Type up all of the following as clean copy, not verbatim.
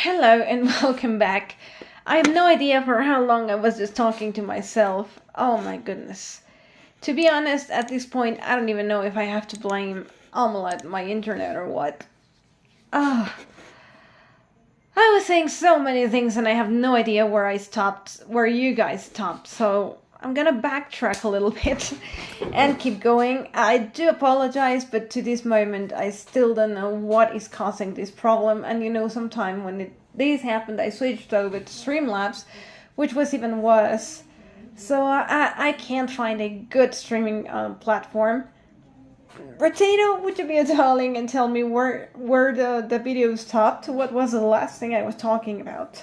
Hello and welcome back. I have no idea for how long I was just talking to myself. Oh my goodness. To be honest, at this point, I don't even know if I have to blame Omelette, my internet, or what. Ah, I was saying so many things and I have no idea where I stopped, where you guys stopped, so I'm gonna backtrack a little bit and keep going. I do apologize, but to this moment, I still don't know what is causing this problem. And sometime when this happened, I switched over to Streamlabs, which was even worse. So I can't find a good streaming platform. Potato, would you be a darling and tell me where the video stopped? What was the last thing I was talking about?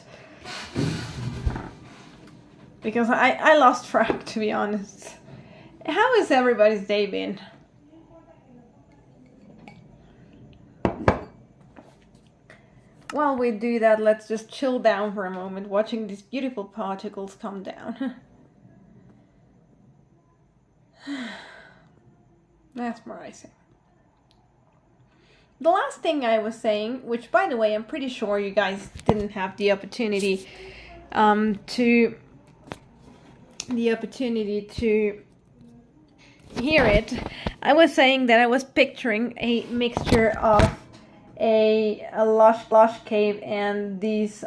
Because I lost track, to be honest. How has everybody's day been? While we do that, let's just chill down for a moment, watching these beautiful particles come down. Mesmerizing. The last thing I was saying, which by the way, I'm pretty sure you guys didn't have the opportunity to hear it. I was saying that I was picturing a mixture of a lush cave and these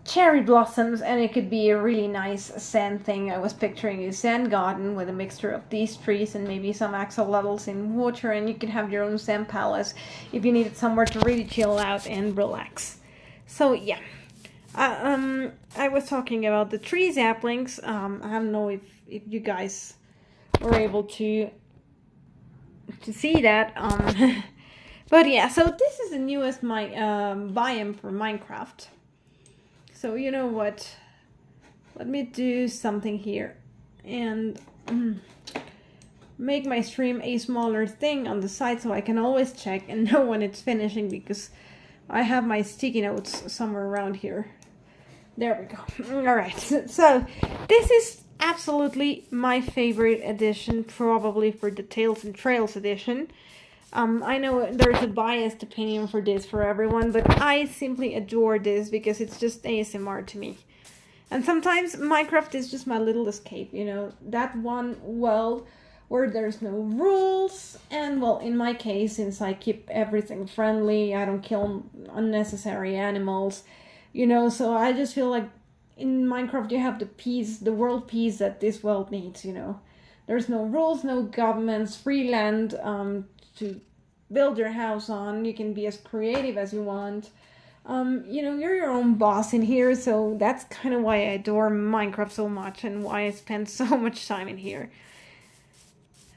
cherry blossoms, and it could be a really nice sand thing. I was picturing a sand garden with a mixture of these trees and maybe some axolotls in water, and you could have your own sand palace if you needed somewhere to really chill out and relax. So yeah, I was talking about the tree saplings. I don't know if you guys were able to see that. But yeah, so this is the newest biome for Minecraft. So you know what? Let me do something here and make my stream a smaller thing on the side so I can always check and know when it's finishing, because I have my sticky notes somewhere around here. There we go. Alright, so this is absolutely my favorite edition, probably for the Tales and Trails edition. I know there's a biased opinion for this for everyone, but I simply adore this because it's just ASMR to me. And sometimes Minecraft is just my little escape, that one world where there's no rules. And well, in my case, since I keep everything friendly, I don't kill unnecessary animals, so I just feel like in Minecraft you have the world peace that this world needs, There's no rules, no governments, free land, to build your house on. You can be as creative as you want. You're your own boss in here, so that's kind of why I adore Minecraft so much and why I spend so much time in here.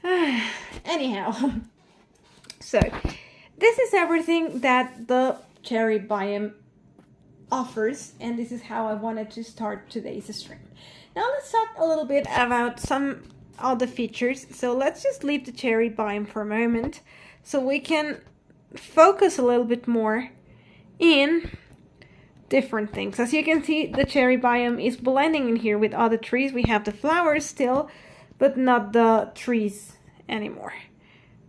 Anyhow, so this is everything that the cherry biome offers, and this is how I wanted to start today's stream. Now let's talk a little bit about some other features. So let's just leave the cherry biome for a moment so we can focus a little bit more in different things. As you can see, the cherry biome is blending in here with other trees. We have the flowers still, but not the trees anymore.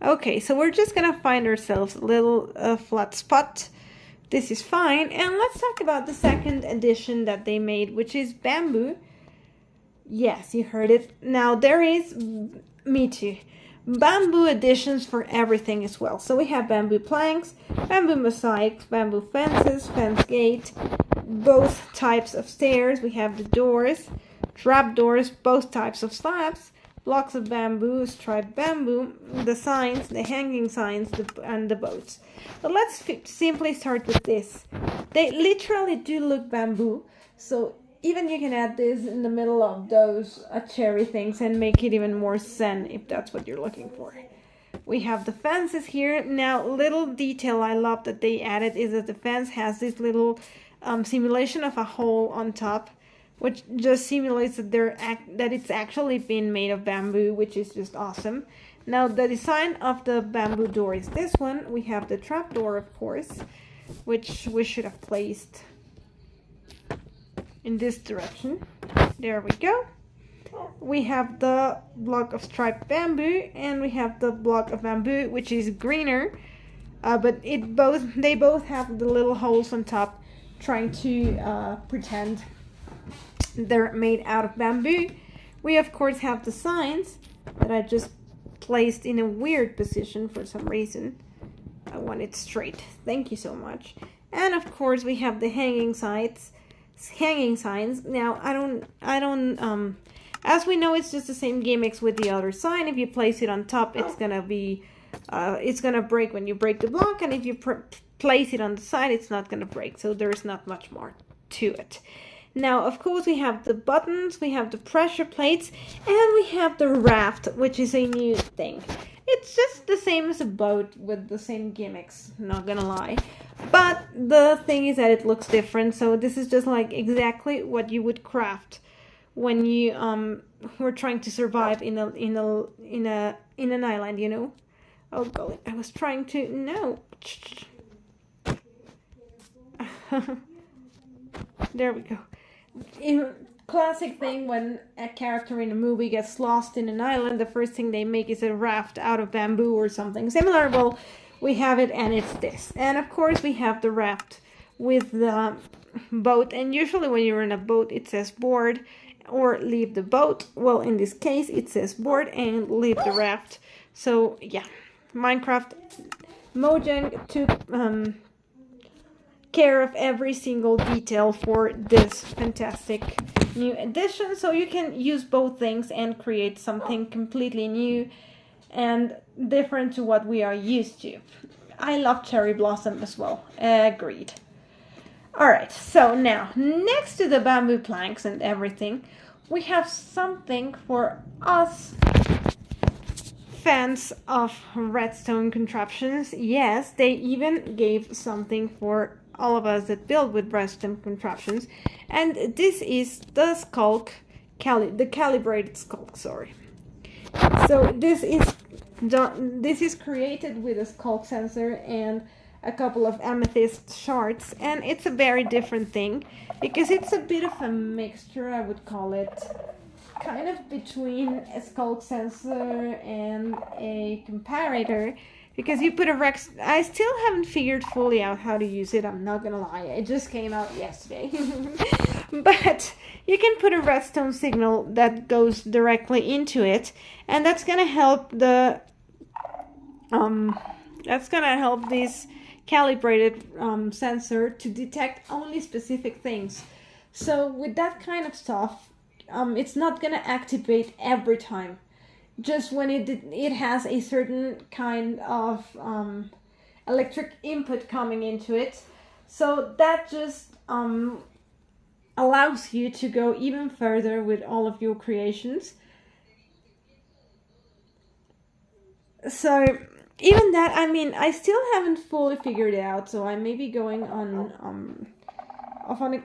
Okay, so we're just gonna find ourselves a little flat spot. This is fine, and let's talk about the second edition that they made, which is bamboo. Yes, you heard it. Now there is, me too, bamboo additions for everything as well. So we have bamboo planks, bamboo mosaics, bamboo fences, fence gate, both types of stairs. We have the doors, trap doors, both types of slabs, blocks of bamboo, striped bamboo, the signs, the hanging signs, and the boats. So let's simply start with this. They literally do look bamboo, so even you can add this in the middle of those cherry things and make it even more zen if that's what you're looking for. We have the fences here. Now, little detail I love that they added is that the fence has this little simulation of a hole on top, which just simulates that it's actually been made of bamboo, which is just awesome. Now, the design of the bamboo door is this one. We have the trap door, of course, which we should have placed in this direction. There we go. We have the block of striped bamboo, and we have the block of bamboo, which is greener. but they both have the little holes on top, trying to pretend they're made out of bamboo. We of course have the signs that I just placed in a weird position for some reason. I want it straight. Thank you so much. And of course we have the hanging signs. Now I don't as we know, it's just the same gimmicks with the other sign. If you place it on top, it's gonna break when you break the block, and if you place it on the side, it's not gonna break. So there's not much more to it. Now, of course, we have the buttons, we have the pressure plates, and we have the raft, which is a new thing. It's just the same as a boat with the same gimmicks, not gonna lie. But the thing is that it looks different, so this is just like exactly what you would craft when you were trying to survive in an island, you know. Oh golly, I was trying to no. There we go. Classic thing when a character in a movie gets lost in an island, the first thing they make is a raft out of bamboo or something similar. Well, we have it, and it's this. And of course we have the raft with the boat, and usually when you're in a boat it says board or leave the boat. Well, in this case it says board and leave the raft. So yeah, Minecraft Mojang took care of every single detail for this fantastic new edition, so you can use both things and create something completely new and different to what we are used to. I love Cherry Blossom as well. Agreed. Alright, so now, next to the bamboo planks and everything, we have something for us fans of redstone contraptions. Yes, they even gave something for all of us that build with redstone contraptions, and this is the sculk, the calibrated sculk, sorry. So this is created with a sculk sensor and a couple of amethyst shards, and it's a very different thing because it's a bit of a mixture, I would call it, kind of between a sculk sensor and a comparator, because you put a Rex. I still haven't figured fully out how to use it, I'm not gonna lie, it just came out yesterday. But you can put a redstone signal that goes directly into it, and that's gonna help this calibrated sensor to detect only specific things. So with that kind of stuff, it's not gonna activate every time, just when it has a certain kind of electric input coming into it. So that just allows you to go even further with all of your creations. So even that, I mean, I still haven't fully figured it out, so I may be going on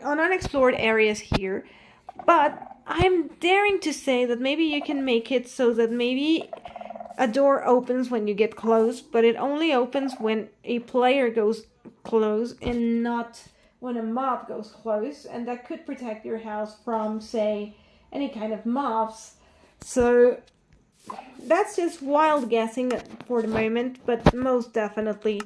unexplored areas here, but I'm daring to say that maybe you can make it so that maybe a door opens when you get close, but it only opens when a player goes close and not when a mob goes close, and that could protect your house from, say, any kind of mobs. So that's just wild guessing for the moment, but most definitely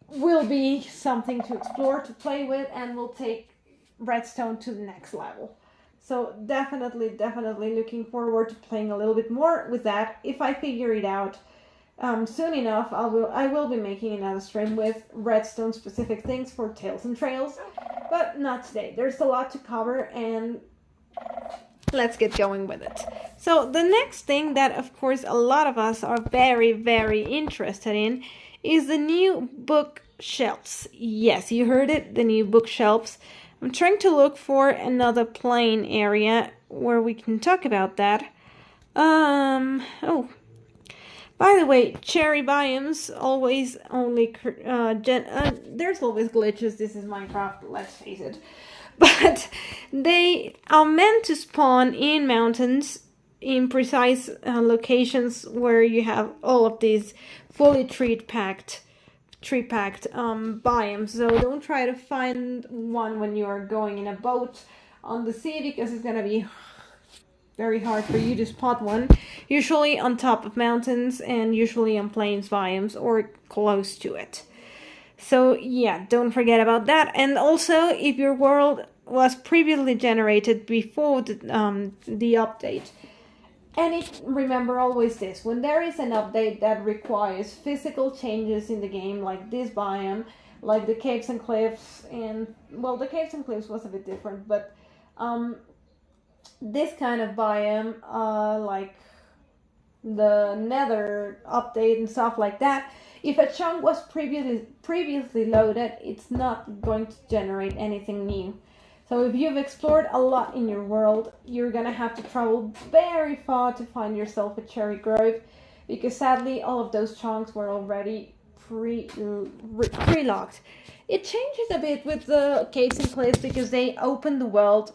will be something to explore, to play with, and will take redstone to the next level. So definitely looking forward to playing a little bit more with that. If I figure it out soon enough, I will be making another stream with redstone specific things for Tales and Trails, but not today. There's a lot to cover, and let's get going with it. So the next thing that of course a lot of us are very, very interested in is the new bookshelves. Yes, you heard it, the new bookshelves. I'm trying to look for another plain area where we can talk about that. Oh, by the way, cherry biomes always only there's always glitches. This is Minecraft, let's face it. But they are meant to spawn in mountains in precise locations where you have all of these fully tree-packed biomes. So don't try to find one when you are going in a boat on the sea, because it's gonna be very hard for you to spot one. Usually on top of mountains and usually on plains biomes or close to it. So yeah, don't forget about that. And also, if your world was previously generated before the update, and remember always this, when there is an update that requires physical changes in the game, like this biome, like the caves and cliffs, and, well, the caves and cliffs was a bit different, but this kind of biome, like the nether update and stuff like that, if a chunk was previously loaded, it's not going to generate anything new. So if you've explored a lot in your world, you're gonna have to travel very far to find yourself a cherry grove, because sadly all of those chunks were already pre-locked. It changes a bit with the caves and cliffs because they open the world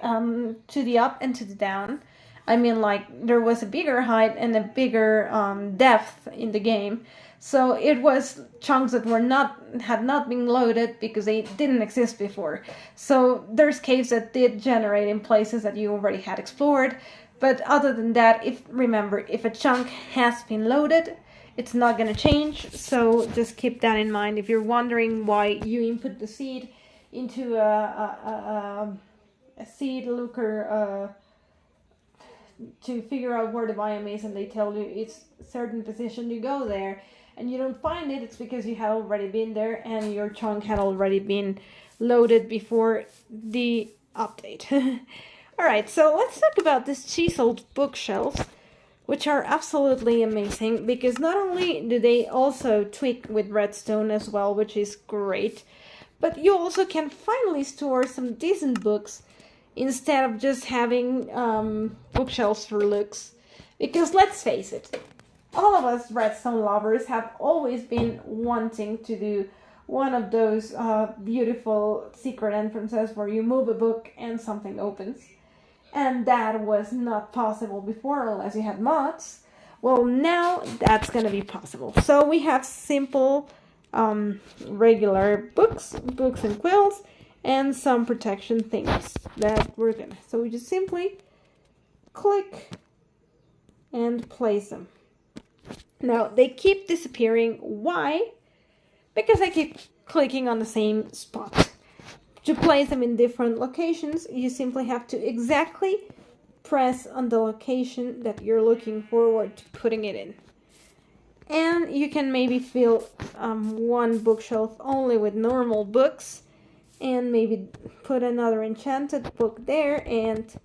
to the up and to the down. I mean, like, there was a bigger height and a bigger depth in the game. So it was chunks that had not been loaded because they didn't exist before. So there's caves that did generate in places that you already had explored. But other than that, remember, if a chunk has been loaded, it's not going to change. So just keep that in mind. If you're wondering why you input the seed into a seed looker to figure out where the biome is, and they tell you it's a certain position, you go there and you don't find it, it's because you had already been there and your chunk had already been loaded before the update. Alright, so let's talk about these chiseled bookshelves, which are absolutely amazing, because not only do they also tweak with redstone as well, which is great, but you also can finally store some decent books instead of just having bookshelves for looks. Because let's face it, all of us redstone lovers have always been wanting to do one of those beautiful secret entrances where you move a book and something opens. And that was not possible before unless you had mods. Well, now that's going to be possible. So we have simple regular books and quills, and some protection things that we're gonna. So we just simply click and place them. Now they keep disappearing. Why? Because I keep clicking on the same spot. To place them in different locations, you simply have to exactly press on the location that you're looking forward to putting it in. And you can maybe fill one bookshelf only with normal books, and maybe put another enchanted book there and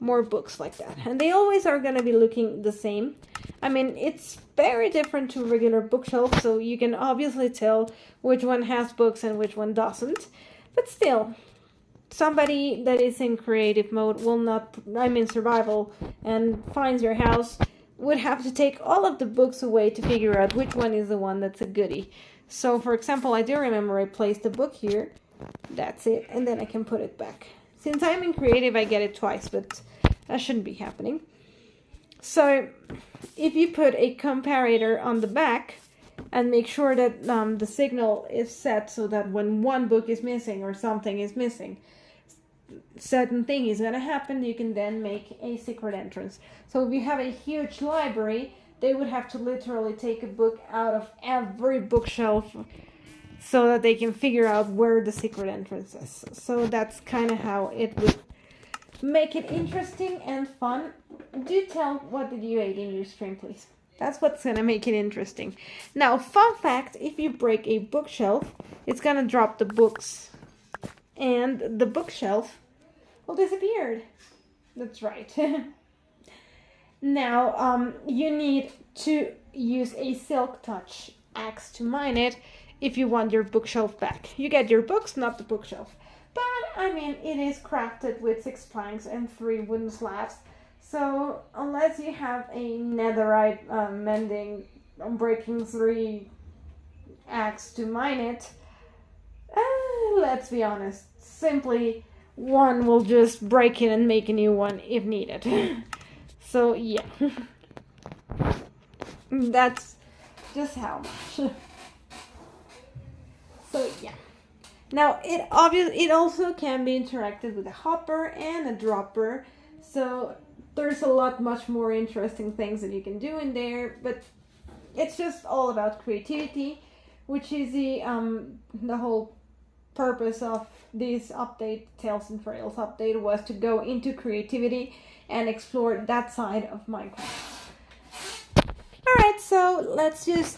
more books like that. And they always are going to be looking the same. I mean, it's very different to regular bookshelves, so you can obviously tell which one has books and which one doesn't. But still, somebody that is in creative mode survival, and finds your house, would have to take all of the books away to figure out which one is the one that's a goodie. So, for example, I do remember I placed a book here. That's it, and then I can put it back. Since I'm in creative, I get it twice, but that shouldn't be happening. So, if you put a comparator on the back, and make sure that the signal is set so that when one book is missing or something is missing, certain thing is going to happen, you can then make a secret entrance. So if you have a huge library, they would have to literally take a book out of every bookshelf so that they can figure out where the secret entrance is. So that's kind of how it would make it interesting and fun. Do tell what did you eat in your stream, please. That's what's going to make it interesting. Now, fun fact, if you break a bookshelf, it's going to drop the books. And the bookshelf will disappear. That's right. Now, you need to use a Silk Touch axe to mine it if you want your bookshelf back. You get your books, not the bookshelf. But, I mean, it is crafted with 6 planks and 3 wooden slabs. So, unless you have a netherite mending, breaking 3 axe to mine it, let's be honest, simply one will just break it and make a new one if needed. So, yeah. That's just how much. So, yeah. Now, it also can be interacted with a hopper and a dropper. So there's a lot much more interesting things that you can do in there, but it's just all about creativity, which is the whole purpose of this update, Tales and Trails update, was to go into creativity and explore that side of Minecraft. Alright, so let's just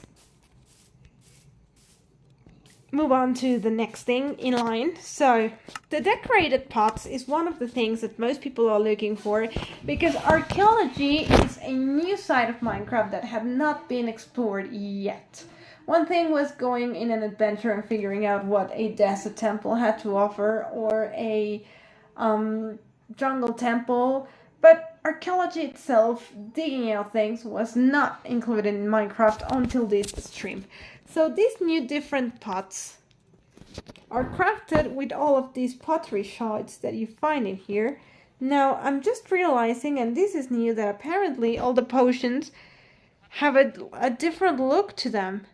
move on to the next thing in line. So the decorated pots is one of the things that most people are looking for, because archaeology is a new side of Minecraft that had not been explored yet. One thing was going in an adventure and figuring out what a desert temple had to offer, or a jungle temple, but archaeology itself, digging out things, was not included in Minecraft until this stream. So these new different pots are crafted with all of these pottery shards that you find in here. Now I'm just realizing, and this is new, that apparently all the potions have a different look to them.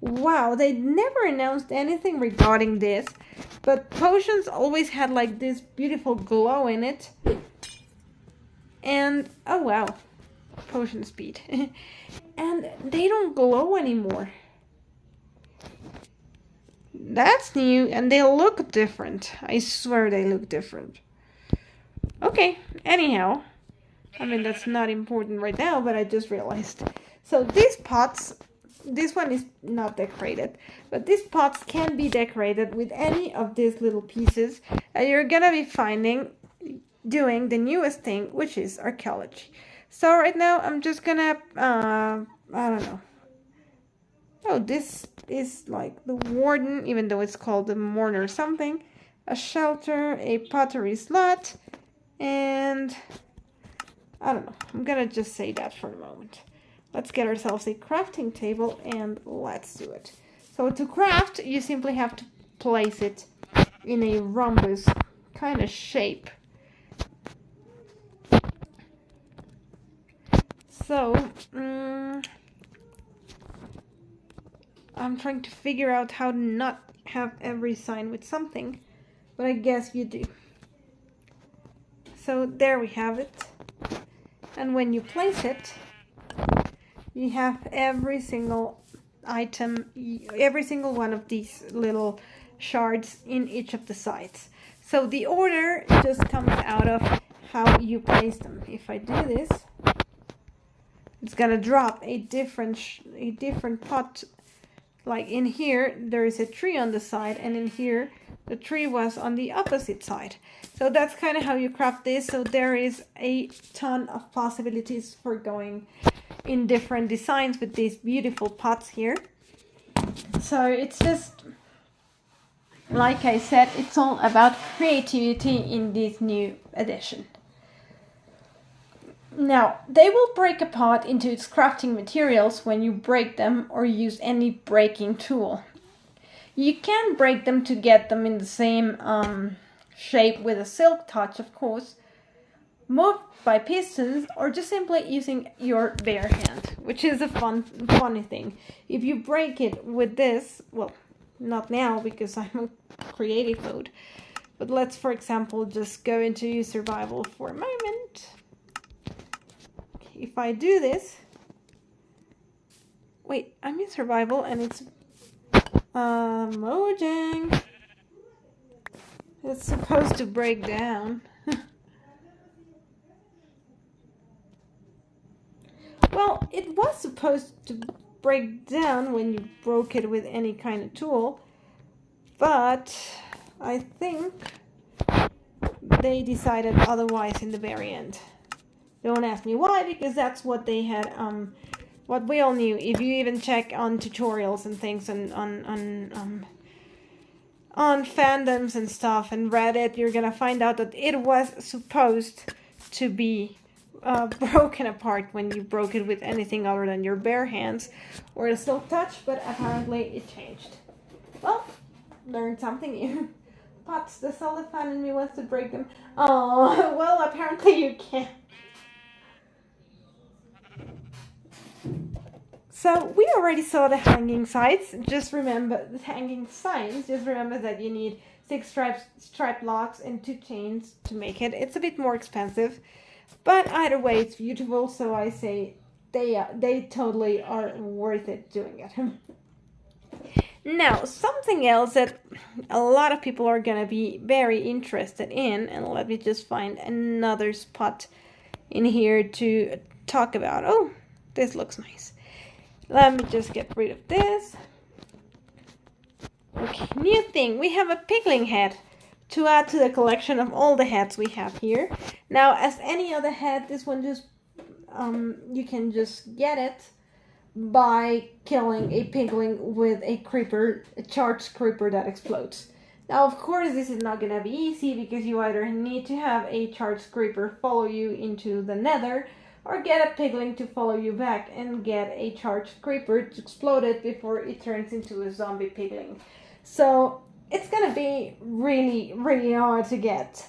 Wow, they never announced anything regarding this, but potions always had like this beautiful glow in it. And oh wow, potion speed. And they don't glow anymore. That's new, and they look different. I swear they look different. Okay, anyhow. I mean, that's not important right now, but I just realized. So these pots, this one is not decorated, but these pots can be decorated with any of these little pieces that you're gonna be finding doing the newest thing, which is archaeology. So right now I'm just gonna, I don't know. Oh, this is like the warden, even though it's called the mourner something. A shelter, a pottery slot, and I don't know. I'm gonna just say that for the moment. Let's get ourselves a crafting table and let's do it. So to craft, you simply have to place it in a rhombus kind of shape. So, I'm trying to figure out how to not have every sign with something, but I guess you do. So there we have it. And when you place it, you have every single item, every single one of these little shards in each of the sides. So the order just comes out of how you place them. If I do this, it's gonna drop a different pot. Like in here, there is a tree on the side, and in here, the tree was on the opposite side. So that's kind of how you craft this. So there is a ton of possibilities for going in different designs with these beautiful pots here. So it's just, like I said, it's all about creativity in this new edition. Now, they will break apart into its crafting materials when you break them or use any breaking tool. You can break them to get them in the same shape with a silk touch, of course, moved by pistons, or just simply using your bare hand, which is a funny thing. If you break it with this, well, not now because I'm in creative mode, but let's, for example, just go into survival for a moment. If I do this, wait, I'm in survival and it's Mojang. It's supposed to break down. Well, it was supposed to break down when you broke it with any kind of tool, but I think they decided otherwise in the very end. Don't ask me why, because that's what they had, what we all knew. If you even check on tutorials and things and on fandoms and stuff and Reddit, you're gonna find out that it was supposed to be broken apart when you broke it with anything other than your bare hands or a silk touch, but apparently it changed. Well, learned something new. Pots, the solid fan in me wants to break them. Oh, well, apparently you can't. So we already saw the hanging sides. Just remember the hanging signs. Just remember that you need 6 stripe locks and 2 chains to make it. It's a bit more expensive, but either way it's beautiful, so I say they totally are worth it doing it. Now, something else that a lot of people are gonna be very interested in, and let me just find another spot in here to talk about. Oh, this looks nice. Let me just get rid of this. Okay, new thing. We have a pigling head to add to the collection of all the heads we have here. Now, as any other head, this one just you can just get it by killing a pigling with a creeper, a charged creeper that explodes. Now, of course, this is not gonna be easy because you either need to have a charged creeper follow you into the nether, or get a pigling to follow you back and get a charged creeper to explode it before it turns into a zombie pigling. So it's gonna be really, really hard to get.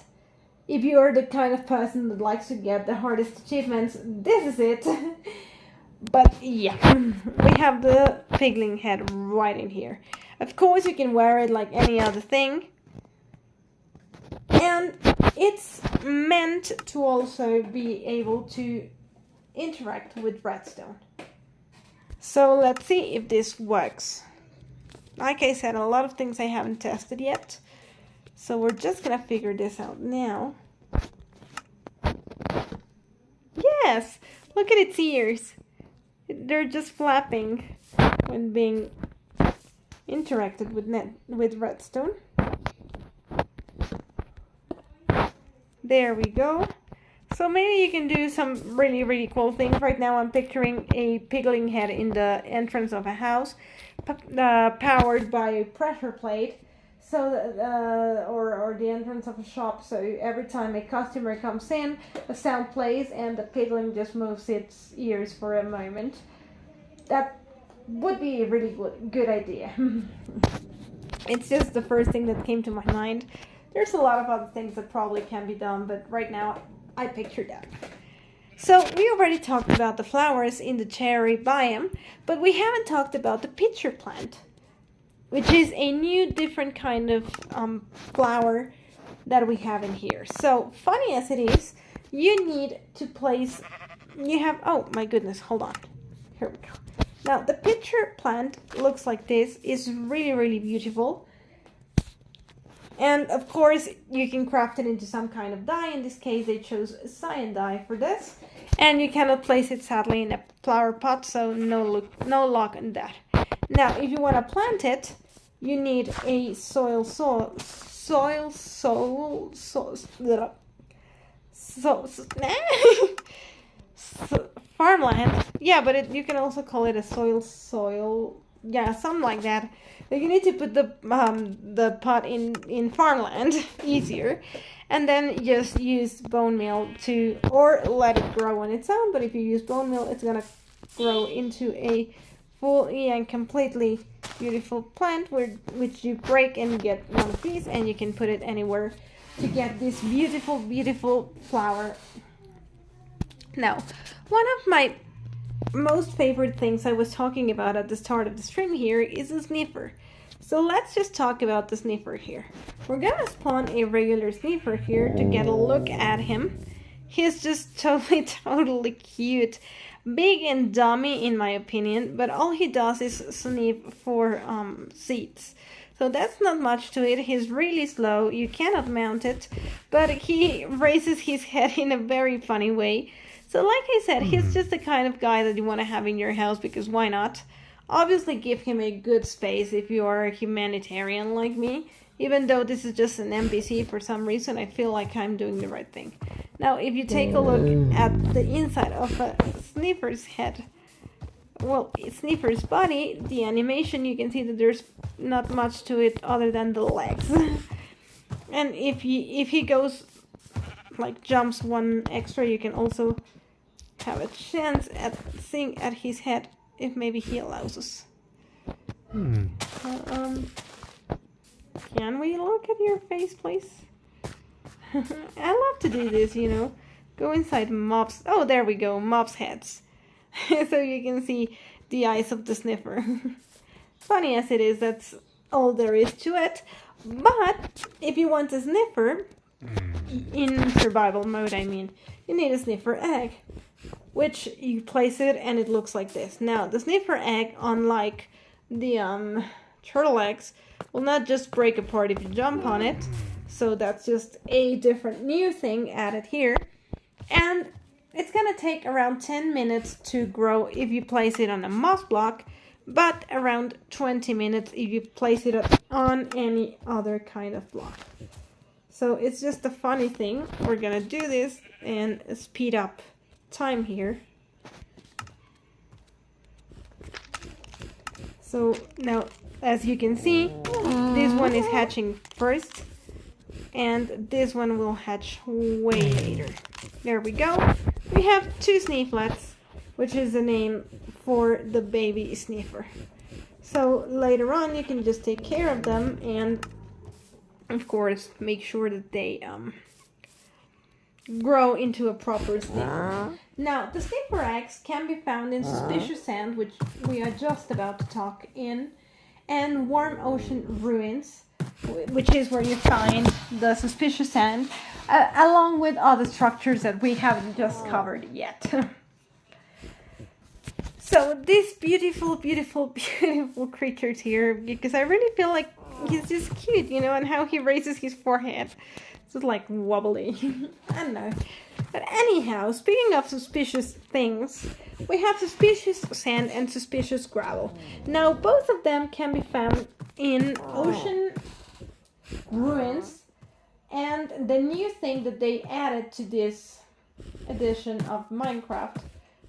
If you're the kind of person that likes to get the hardest achievements, this is it. But yeah, we have the pigling head right in here. Of course, you can wear it like any other thing. And it's meant to also be able to interact with redstone. So let's see if this works. Like I said, a lot of things I haven't tested yet. So we're just gonna figure this out now. Yes! Look at its ears. They're just flapping when being interacted with redstone. There we go. So maybe you can do some really, really cool things. Right now I'm picturing a pigling head in the entrance of a house, powered by a pressure plate. So or the entrance of a shop, so every time a customer comes in, a sound plays and the pigling just moves its ears for a moment. That would be a really good idea. It's just the first thing that came to my mind. There's a lot of other things that probably can be done, but right now I pictured that. So we already talked about the flowers in the cherry biome, but we haven't talked about the pitcher plant, which is a new different kind of flower that we have in here. So funny as it is, you need to place, oh my goodness, hold on. Here we go. Now the pitcher plant looks like this, is really, really beautiful. And of course you can craft it into some kind of dye. In this case they chose cyan dye for this. And you cannot place it sadly in a flower pot, so no luck on that. Now if you want to plant it, you need a farmland. Yeah, but you can also call it a soil. Yeah, something like that. You need to put the pot in farmland, easier, and then just use bone meal or let it grow on its own. But if you use bone meal, it's gonna grow into a fully and completely beautiful plant which you break and get one of these, and you can put it anywhere to get this beautiful, beautiful flower. Now, one of my most favorite things I was talking about at the start of the stream here is a sniffer. So let's just talk about the sniffer here. We're gonna spawn a regular sniffer here to get a look at him. He's just totally cute. Big and dummy in my opinion, but all he does is sniff for seeds. So that's not much to it. He's really slow. You cannot mount it, but he raises his head in a very funny way. So like I said, he's just the kind of guy that you want to have in your house, because why not? Obviously give him a good space if you are a humanitarian like me. Even though this is just an NPC, for some reason I feel like I'm doing the right thing. Now if you take a look at the inside of a sniffer's head, well, sniffer's body, the animation, you can see that there's not much to it other than the legs. And if he goes, like jumps one extra, you can also have a chance at seeing at his head if maybe he allows us. Can we look at your face, please? I love to do this, you know. Go inside mobs. Oh, there we go, mobs' heads. So you can see the eyes of the sniffer. Funny as it is, that's all there is to it. But if you want a sniffer, in survival mode I mean, you need a sniffer egg, which you place it and it looks like this. Now the sniffer egg, unlike the turtle eggs, will not just break apart if you jump on it. So that's just a different new thing added here. And it's gonna take around 10 minutes to grow if you place it on a moss block, but around 20 minutes if you place it on any other kind of block. So it's just a funny thing. We're gonna do this and speed up time here. So now, as you can see, this one is hatching first, and this one will hatch way later. There we go. We have 2 snifflets, which is the name for the baby sniffer. So later on you can just take care of them and of course make sure that they grow into a proper sniffer. Now the sniffer eggs can be found in suspicious sand, which we are just about to talk in, and warm ocean ruins, which is where you find the suspicious sand, along with other structures that we haven't just covered yet. So these beautiful, beautiful, beautiful creatures here, because I really feel like he's just cute, you know, and how he raises his forehead. It's just like wobbly. I don't know. But anyhow, speaking of suspicious things, we have suspicious sand and suspicious gravel. Now, both of them can be found in ocean ruins, and the new thing that they added to this edition of Minecraft,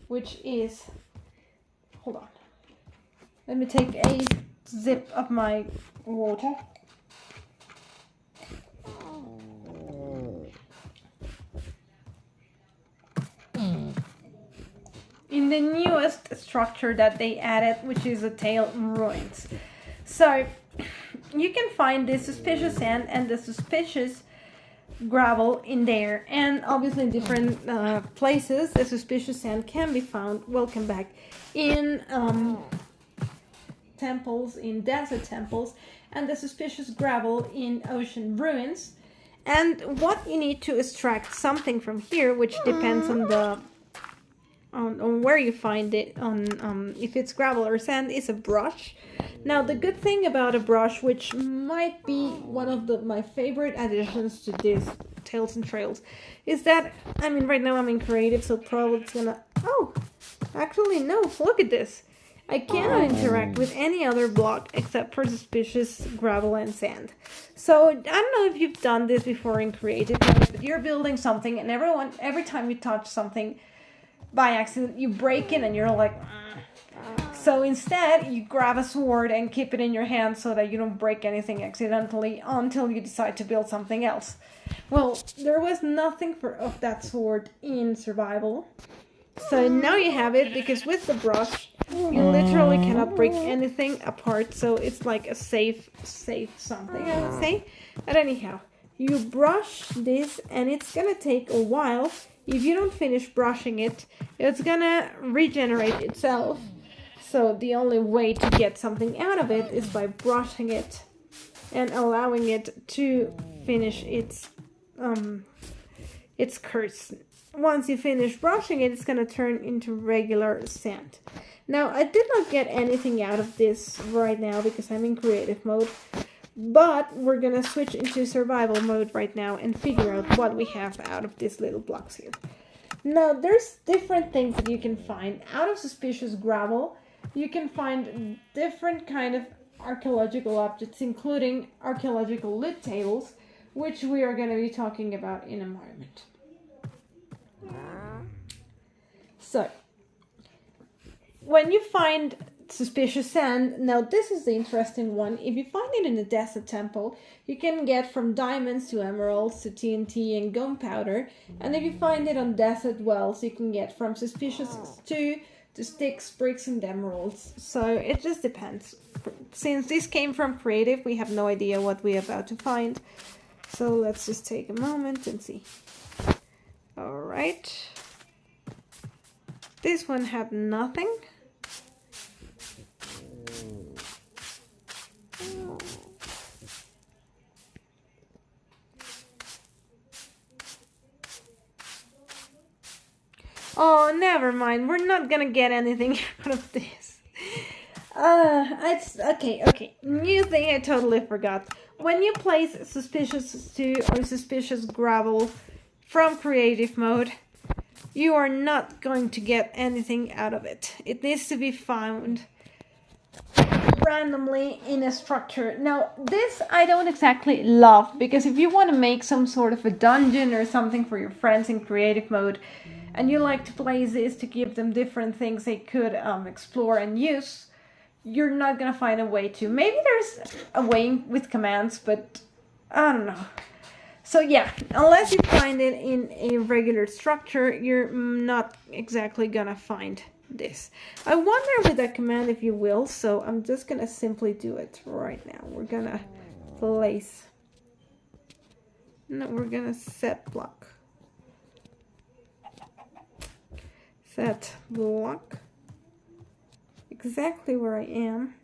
which is, hold on, let me take a sip of my water. In the newest structure that they added, which is the tail ruins. So you can find the suspicious sand and the suspicious gravel in there, and obviously in different places the suspicious sand can be found, welcome back, in temples, in desert temples, and the suspicious gravel in ocean ruins. And what you need to extract something from here, which depends on the on where you find it, on if it's gravel or sand, is a brush. Now the good thing about a brush, which might be one of my favorite additions to this Tales and Trails, is that, I mean, right now I'm in creative, so probably it's gonna, oh, actually no, look at this. I cannot interact with any other block except for suspicious gravel and sand. So I don't know if you've done this before in creative mode, but you're building something and every time you touch something by accident, you break it and you're like, So instead, you grab a sword and keep it in your hand so that you don't break anything accidentally until you decide to build something else. Well, there was nothing of that sword in survival. So now you have it, because with the brush, you literally cannot break anything apart. So it's like a safe something, I would say. But anyhow, you brush this and it's gonna take a while. If you don't finish brushing it, it's gonna regenerate itself. So the only way to get something out of it is by brushing it and allowing it to finish its course. Once you finish brushing it, it's gonna turn into regular sand. Now, I did not get anything out of this right now because I'm in creative mode, but we're gonna switch into survival mode right now and figure out what we have out of these little blocks here. Now, there's different things that you can find. Out of suspicious gravel, you can find different kind of archaeological objects, including archaeological loot tables, which we are going to be talking about in a moment. So, when you find suspicious sand, now this is the interesting one. If you find it in a desert temple, you can get from diamonds to emeralds to TNT and gunpowder. And if you find it on desert wells, you can get from suspicious stew to sticks, bricks, and emeralds. So it just depends. Since this came from creative, we have no idea what we're about to find. So let's just take a moment and see. Alright. This one had nothing. Oh, never mind. We're not gonna get anything out of this. It's okay. New thing I totally forgot. When you place Suspicious Stew or Suspicious Gravel from creative mode, you are not going to get anything out of it. It needs to be found randomly in a structure. Now, this I don't exactly love, because if you want to make some sort of a dungeon or something for your friends in creative mode, and you like to place this to give them different things they could explore and use, you're not gonna find a way to. Maybe there's a way with commands, but I don't know. So yeah, unless you find it in a regular structure, you're not exactly gonna find this. I wonder with that command if you will, so I'm just gonna simply do it right now. We're gonna place. No, we're gonna set block. Set block. Exactly where I am.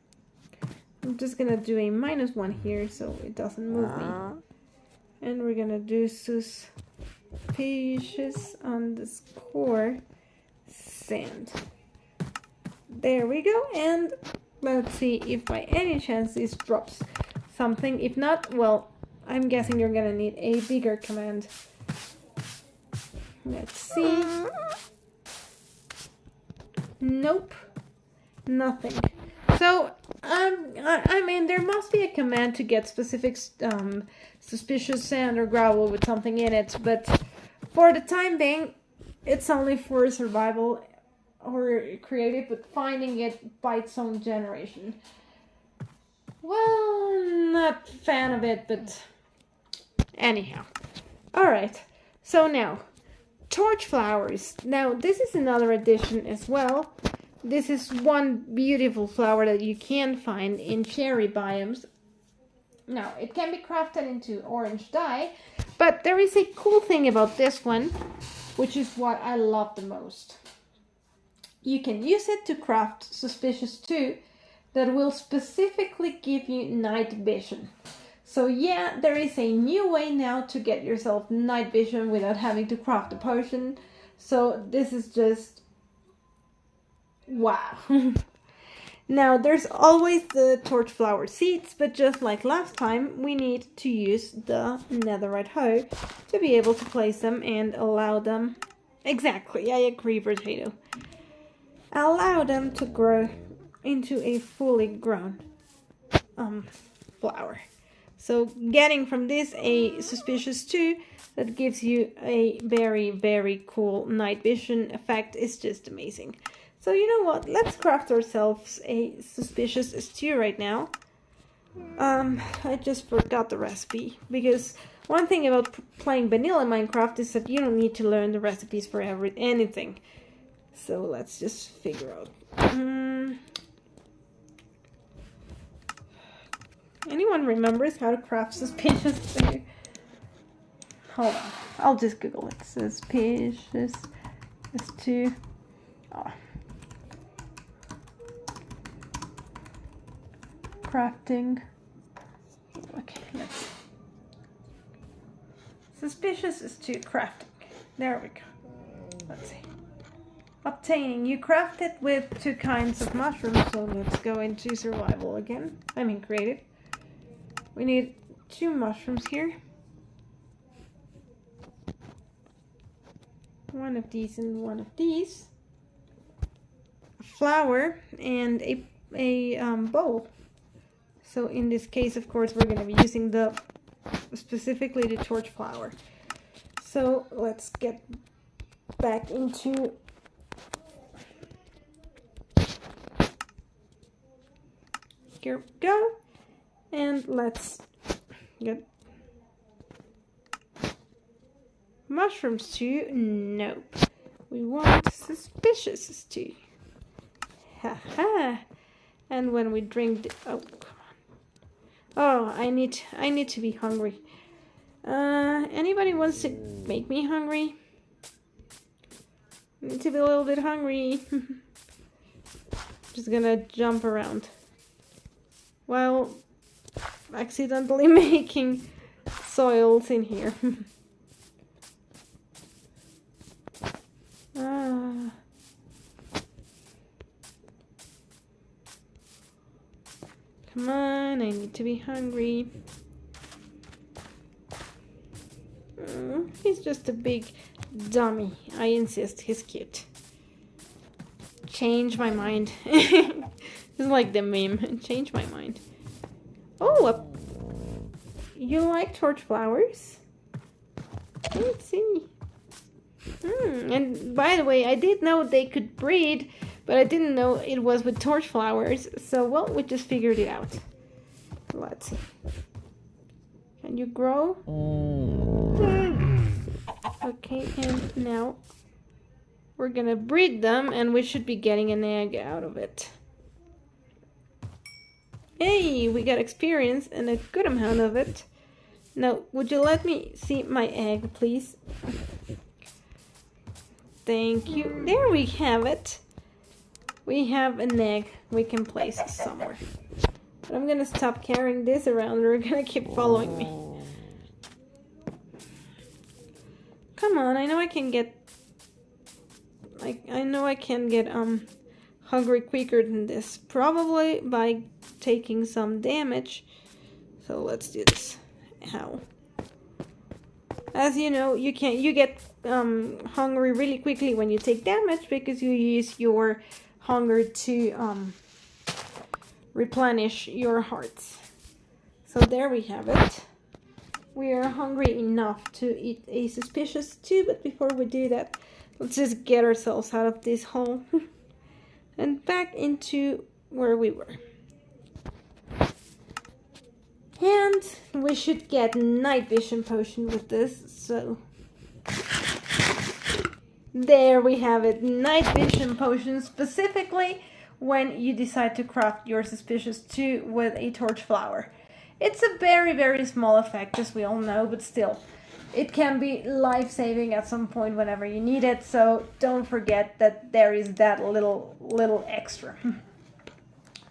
I'm just gonna do a -1 here so it doesn't move me. And we're gonna do suspicious_sand. There we go, and let's see if by any chance this drops something. If not, well, I'm guessing you're gonna need a bigger command. Let's see. Nope. Nothing. So, I mean, there must be a command to get specific suspicious sand or gravel with something in it, but for the time being, it's only for survival or creative, but finding it by its own generation. Well, not fan of it, but anyhow. Alright, so now, torch flowers. Now, this is another addition as well. This is one beautiful flower that you can find in cherry biomes. Now, it can be crafted into orange dye, but there is a cool thing about this one, which is what I love the most. You can use it to craft Suspicious Stew that will specifically give you night vision. So yeah, there is a new way now to get yourself night vision without having to craft a potion. So this is just wow. Now, there's always the torch flower seeds, but just like last time, we need to use the netherite hoe to be able to place them and allow them... Exactly, I agree, Potato. Allow them to grow into a fully grown flower. So, getting from this a Suspicious Stew that gives you a very, very cool night vision effect is just amazing. So you know what, let's craft ourselves a Suspicious Stew right now. I just forgot the recipe, because one thing about playing vanilla Minecraft is that you don't need to learn the recipes for anything. So let's just figure out. Anyone remembers how to craft Suspicious Stew? Hold on, I'll just Google it. Suspicious Stew. Oh. Crafting. Okay, let's. Suspicious Stew crafting. There we go. Let's see. Obtaining. You craft it with 2 kinds of mushrooms, so let's go into survival again. I mean creative. We need 2 mushrooms here. 1 of these and 1 of these. A flower and a bowl. So in this case, of course, we're going to be using specifically the torch flower. So let's get back into here we go, and let's get mushroom stew. Nope, we want Suspicious Stew. Haha. And when we drink oh, oh, I need to be hungry. Anybody wants to make me hungry? I need to be a little bit hungry. Just gonna jump around while accidentally making soils in here. Come on, I need to be hungry. He's just a big dummy. I insist, he's cute. Change my mind. It's like the meme. Change my mind. Oh, you like torch flowers? Let's see. And by the way, I did know they could breed, but I didn't know it was with torch flowers. So, well, we just figured it out. Let's see. Can you grow? Okay, and now we're gonna breed them, and we should be getting an egg out of it. Hey, we got experience and a good amount of it. Now, would you let me see my egg, please? Thank you. There we have it. We have an egg we can place somewhere. But I'm gonna stop carrying this around. They're gonna keep following me. Come on, I know I can get... I know I can get hungry quicker than this. Probably by taking some damage. So let's do this. How? As you know, you get hungry really quickly when you take damage because you use your hunger to replenish your hearts. So there we have it. We are hungry enough to eat a suspicious too, but before we do that, let's just get ourselves out of this hole and back into where we were. And we should get night vision potion with this, so there we have it, night vision potion, specifically when you decide to craft your suspicious 2 with a torch flower. It's a very, very small effect, as we all know, but still, it can be life-saving at some point whenever you need it, so don't forget that there is that little extra.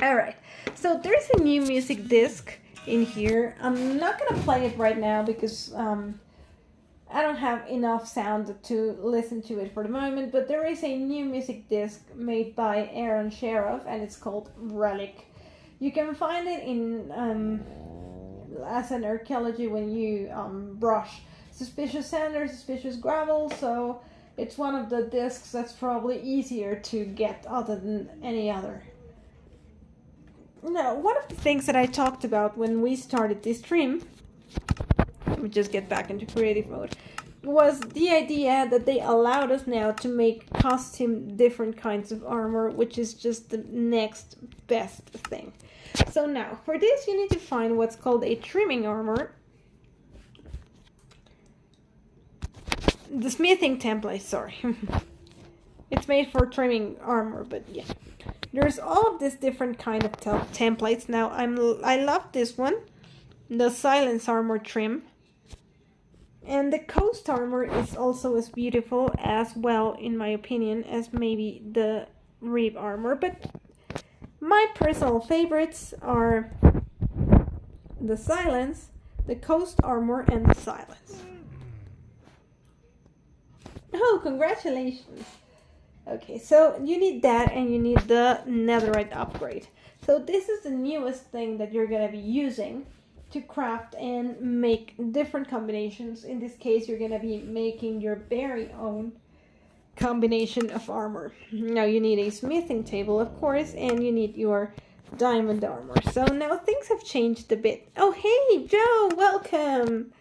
Alright, so there's a new music disc in here. I'm not gonna play it right now because I don't have enough sound to listen to it for the moment, but there is a new music disc made by Aaron Sheriff and it's called Relic. You can find it in as an archaeology when you brush suspicious sand or suspicious gravel, so it's one of the discs that's probably easier to get other than any other. Now, one of the things that I talked about when we started this stream, let me just get back into creative mode, was the idea that they allowed us now to make custom different kinds of armor, which is just the next best thing. So now, for this you need to find what's called a trimming armor. The smithing template, sorry. It's made for trimming armor, but yeah. There's all of these different kind of templates. Now, I love this one, the silence armor trim. And the coast armor is also as beautiful as well, in my opinion, as maybe the rib armor. But my personal favorites are the silence, the coast armor, and the silence. Oh, congratulations! Okay, so you need that and you need the netherite upgrade. So this is the newest thing that you're going to be using to craft and make different combinations. In this case, you're going to be making your very own combination of armor. Now you need a smithing table, of course, and you need your diamond armor. So now things have changed a bit. Oh, hey, Joe, welcome!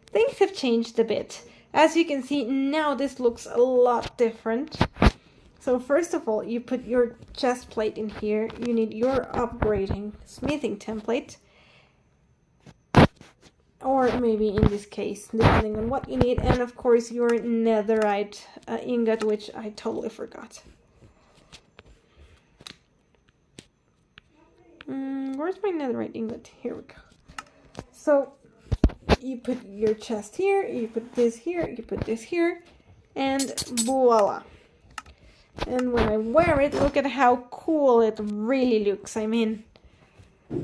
Things have changed a bit. As you can see, now this looks a lot different. So first of all, you put your chest plate in here. You need your upgrading smithing template. Or maybe in this case, depending on what you need. And of course your netherite ingot, which I totally forgot. Where's my netherite ingot? Here we go. So you put your chest here, you put this here, you put this here, and voila. And when I wear it, look at how cool it really looks. I mean,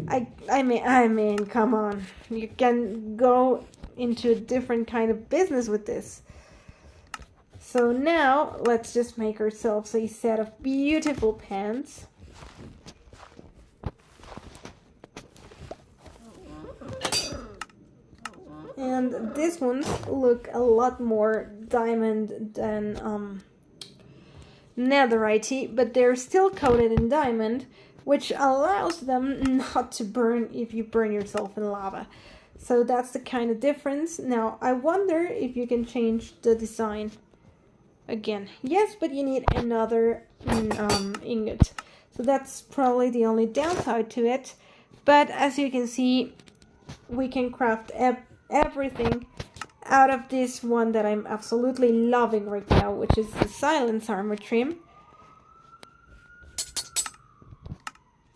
I mean, come on. You can go into a different kind of business with this. So now, let's just make ourselves a set of beautiful pants. and these ones look a lot more diamond than netherite, but they're still coated in diamond, which allows them not to burn if you burn yourself in lava. So that's the kind of difference. Now I wonder if you can change the design again. Yes, but you need another ingot. So that's probably the only downside to it. But as you can see, we can craft everything out of this one that I'm absolutely loving right now, which is the Silence Armor Trim.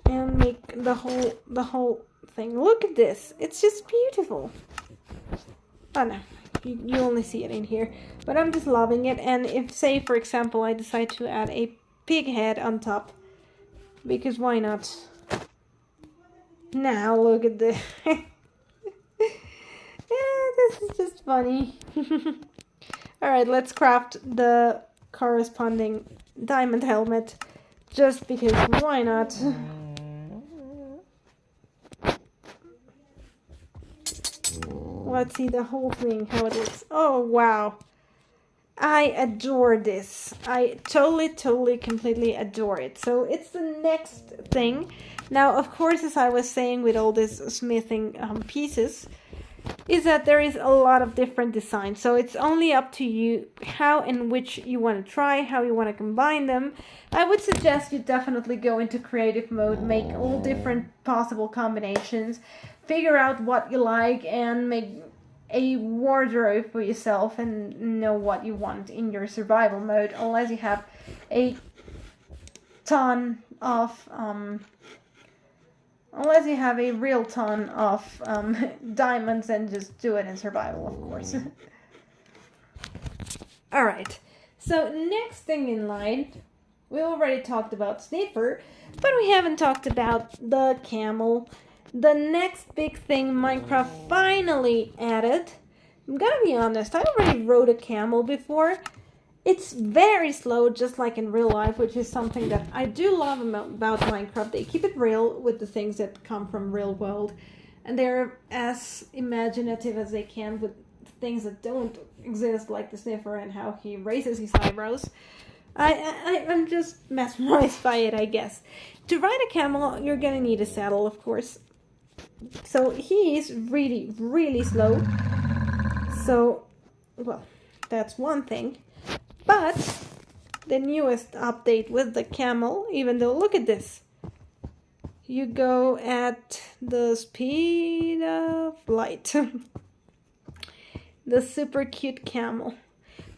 And make the whole thing. Look at this. It's just beautiful. Oh no, you only see it in here. But I'm just loving it. And if, say, for example, I decide to add a pig head on top, because why not? Now look at this. Yeah, this is just funny. Alright, let's craft the corresponding diamond helmet, just because why not? Let's see the whole thing, how it looks. Oh wow, I adore this. I totally completely adore it. So it's the next thing. Now of course, as I was saying with all these smithing pieces, is that there is a lot of different designs. So it's only up to you how and which you want to try, how you want to combine them. I would suggest you definitely go into creative mode, make all different possible combinations, figure out what you like, and make a wardrobe for yourself and know what you want in your survival mode, unless you have a ton of unless you have a real ton of diamonds and just do it in survival, of course. Alright, so next thing in line, we already talked about Sniffer, but we haven't talked about the camel. The next big thing Minecraft finally added. I'm gonna be honest, I already rode a camel before. It's very slow, just like in real life, which is something that I do love about Minecraft. They keep it real with the things that come from real world, and they're as imaginative as they can with things that don't exist, like the Sniffer and how he raises his eyebrows. I'm just mesmerized by it, I guess. To ride a camel, you're gonna need a saddle, of course. So he is really slow. So, well, that's one thing. But the newest update with the camel, even though, look at this. You go at the speed of light. The super cute camel.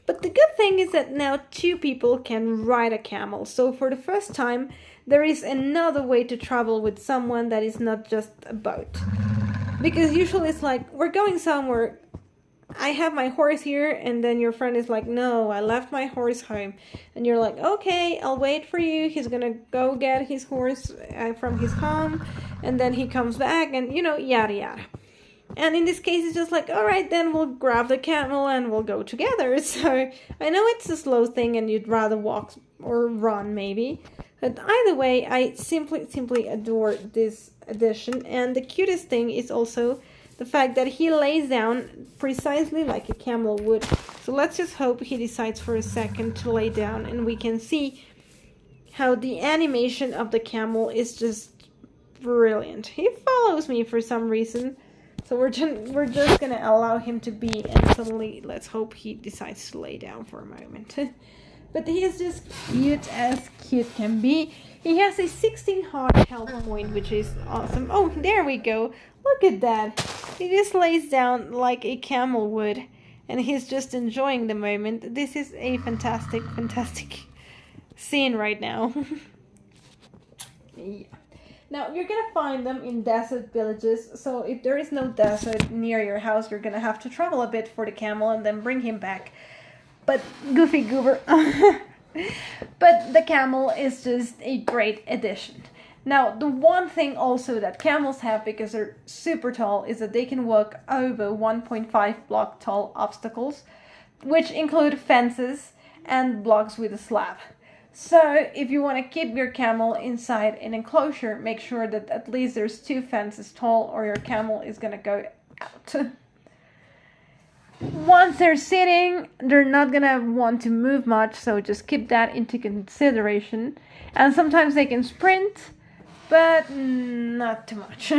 But the good thing is that now 2 people can ride a camel. So for the first time, there is another way to travel with someone that is not just a boat. Because usually it's like, we're going somewhere, I have my horse here, and then your friend is like, no, I left my horse home. And you're like, okay, I'll wait for you. He's gonna go get his horse from his home, and then he comes back, and you know, yada yada. And in this case, it's just like, alright, then we'll grab the camel and we'll go together. So I know it's a slow thing and you'd rather walk or run maybe. But either way, I simply adore this addition. And the cutest thing is also the fact that he lays down precisely like a camel would. So let's just hope he decides for a second to lay down, and we can see how the animation of the camel is just brilliant. He follows me for some reason. So we're just gonna allow him to be, and suddenly let's hope he decides to lay down for a moment. But he is just cute as cute can be. He has a 16 heart health point, which is awesome. Oh, there we go. Look at that. He just lays down like a camel would, and he's just enjoying the moment. This is a fantastic scene right now. Yeah. Now, you're gonna find them in desert villages, so if there is no desert near your house, you're gonna have to travel a bit for the camel and then bring him back. But Goofy Goober. But the camel is just a great addition. Now, the one thing also that camels have, because they're super tall, is that they can walk over 1.5 block tall obstacles, which include fences and blocks with a slab. So, if you want to keep your camel inside an enclosure, make sure that at least there's 2 fences tall, or your camel is going to go out. Once they're sitting, they're not gonna want to move much, so just keep that into consideration. And sometimes they can sprint, but not too much.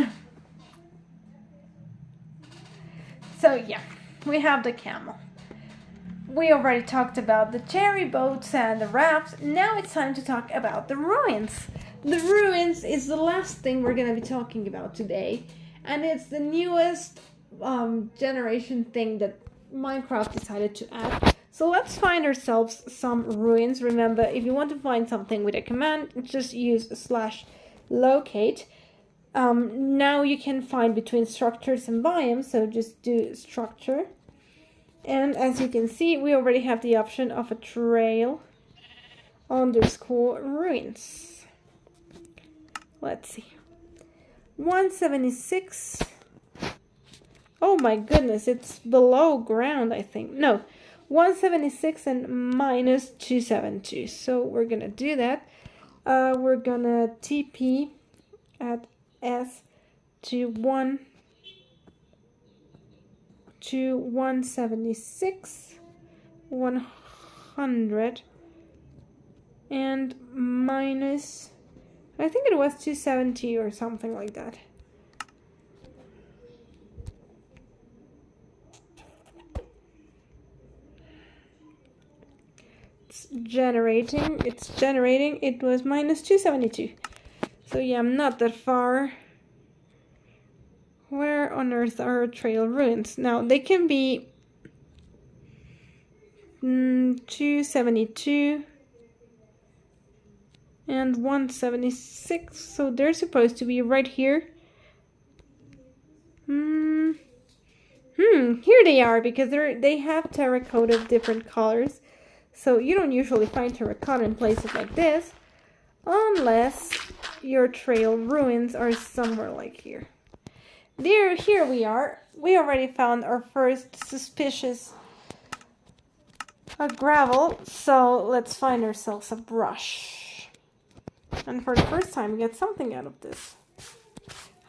So yeah, we have the camel. We already talked about the cherry boats and the rafts. Now it's time to talk about the ruins. The ruins is the last thing we're going to be talking about today. And it's the newest generation thing that Minecraft decided to add. So let's find ourselves some ruins. Remember, if you want to find something with a command, just use /locate. Now you can find between structures and biomes, so just do structure. And as you can see, we already have the option of a trail _ ruins. Let's see. 176. Oh my goodness, it's below ground, I think. No, 176 and minus 272. So we're gonna do that. We're gonna TP at S to 176, 100, and minus, I think it was 270 or something like that. It's generating. It was minus 272. So yeah, I'm not that far. Where on earth are trail ruins? Now, they can be 272 and 176. So they're supposed to be right here. Here they are, because they have terracotta of different colors. So you don't usually find terracotta in places like this, unless your trail ruins are somewhere like here. Here we are. We already found our first suspicious gravel, so let's find ourselves a brush. And for the first time, we get something out of this.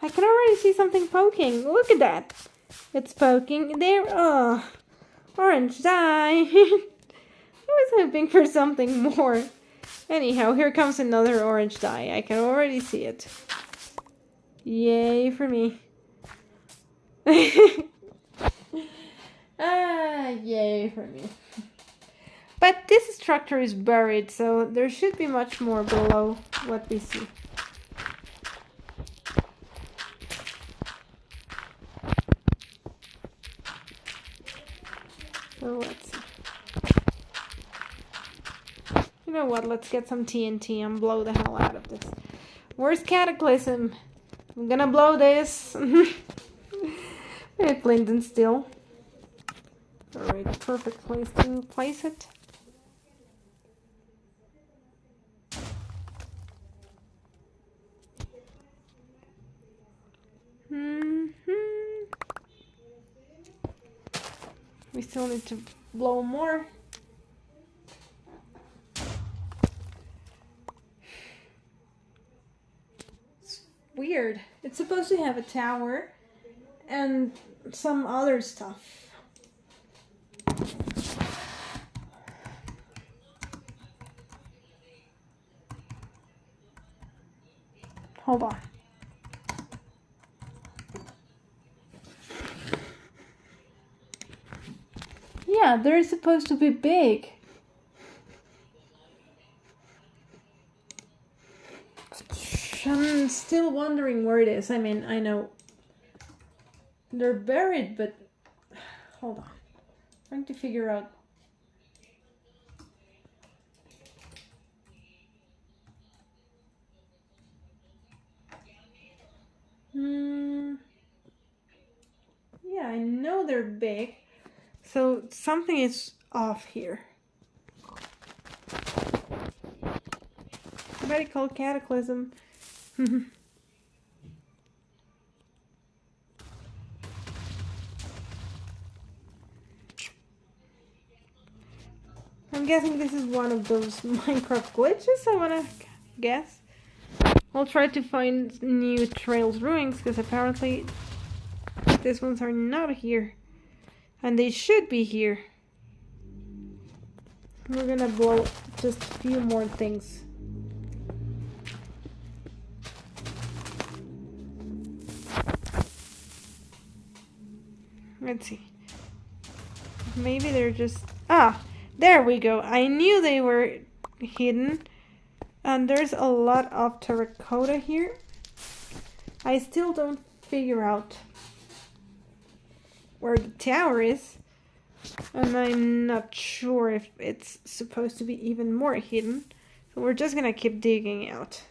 I can already see something poking. Look at that. It's poking. There. Oh, orange dye. I was hoping for something more. Anyhow, here comes another orange dye. I can already see it. Yay for me. Yay for me. But this structure is buried, so there should be much more below what we see. So let's see. You know what? Let's get some TNT and blow the hell out of this. Where's Cataclysm? I'm gonna blow this. It blended still. Alright, perfect place to place it. We still need to blow more. It's weird. It's supposed to have a tower and some other stuff. Hold on. Yeah, they're supposed to be big. I'm still wondering where it is. I mean, I know they're buried, but hold on. I'm trying to figure out. Yeah, I know they're big. So something is off here. Somebody called Cataclysm. I'm guessing this is one of those Minecraft glitches, I wanna guess. I'll try to find new trails ruins, because apparently these ones are not here. And they should be here. We're gonna blow just a few more things. Let's see. Maybe they're just... Ah! There we go. I knew they were hidden. And there's a lot of terracotta here. I still don't figure out where the tower is. And I'm not sure if it's supposed to be even more hidden. So we're just gonna keep digging out.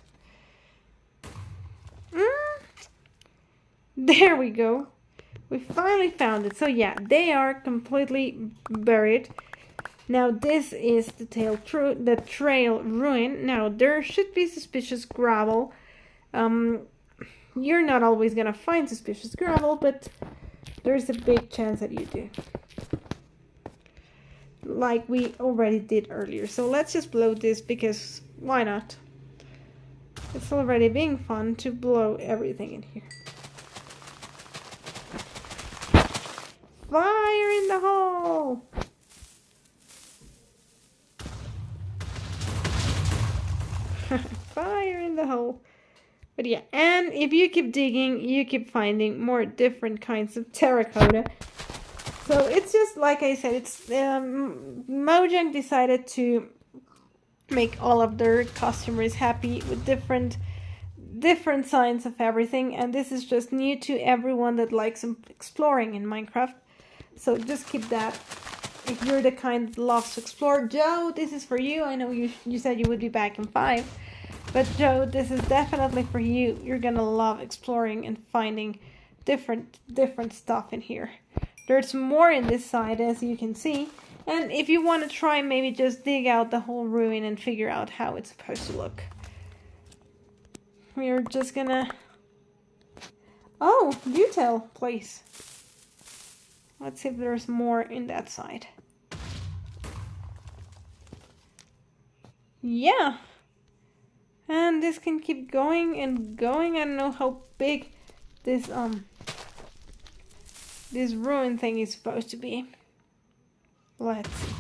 There we go. We finally found it. So yeah, they are completely buried. Now this is the trail ruin. Now there should be suspicious gravel. You're not always gonna find suspicious gravel, but there's a big chance that you do. Like we already did earlier. So let's just blow this because why not? It's already being fun to blow everything in here. Fire in the hole! Fire in the hole. But yeah, and if you keep digging, you keep finding more different kinds of terracotta. So it's just like I said, it's Mojang decided to make all of their customers happy with different signs of everything, and this is just new to everyone that likes exploring in Minecraft. So just keep that. If you're the kind that loves to explore, Joe, this is for you. I know you said you would be back in 5. But Joe, this is definitely for you. You're gonna love exploring and finding different stuff in here. There's more in this side, as you can see. And if you want to try, maybe just dig out the whole ruin and figure out how it's supposed to look. We're just gonna... Oh, you tell, please. Let's see if there's more in that side. Yeah. And this can keep going and going. I don't know how big this ruin thing is supposed to be. Let's see.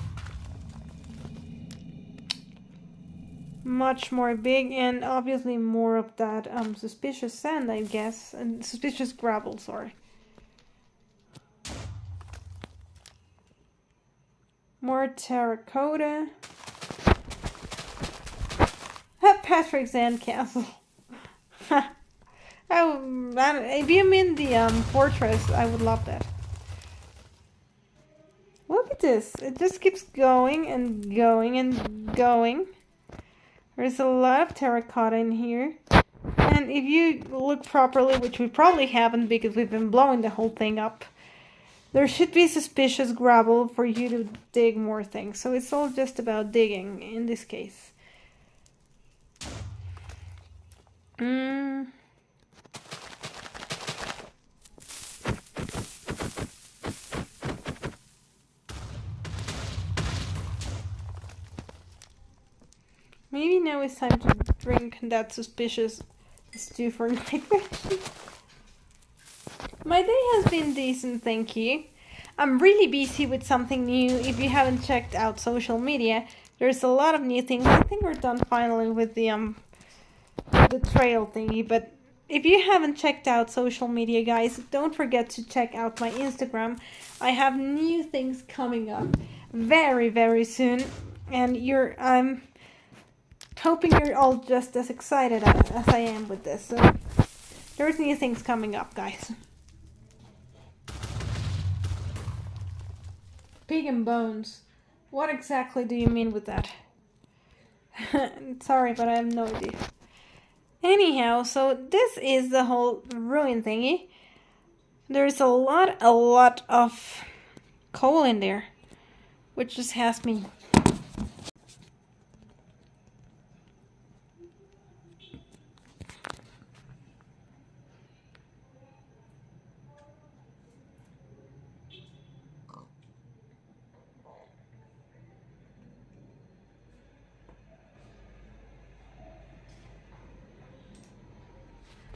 Much more big, and obviously more of that suspicious sand, I guess, and suspicious gravel, sorry. More terracotta. Patrick's Sandcastle. Oh, if you mean the fortress, I would love that. Look at this. It just keeps going and going and going. There's a lot of terracotta in here. And if you look properly, which we probably haven't because we've been blowing the whole thing up, there should be suspicious gravel for you to dig more things. So it's all just about digging in this case. Maybe now it's time to drink that suspicious stew for night vision. My day has been decent, thank you. I'm really busy with something new. If you haven't checked out social media, there's a lot of new things. I think we're done finally with the trail thingy, but if you haven't checked out social media, guys, don't forget to check out my Instagram. I have new things coming up very, very soon, and I'm hoping you're all just as excited as I am with this. So there's new things coming up, guys. Pig and bones. What exactly do you mean with that? Sorry, but I have no idea. Anyhow, so this is the whole ruin thingy. There's a lot of coal in there, which just has me.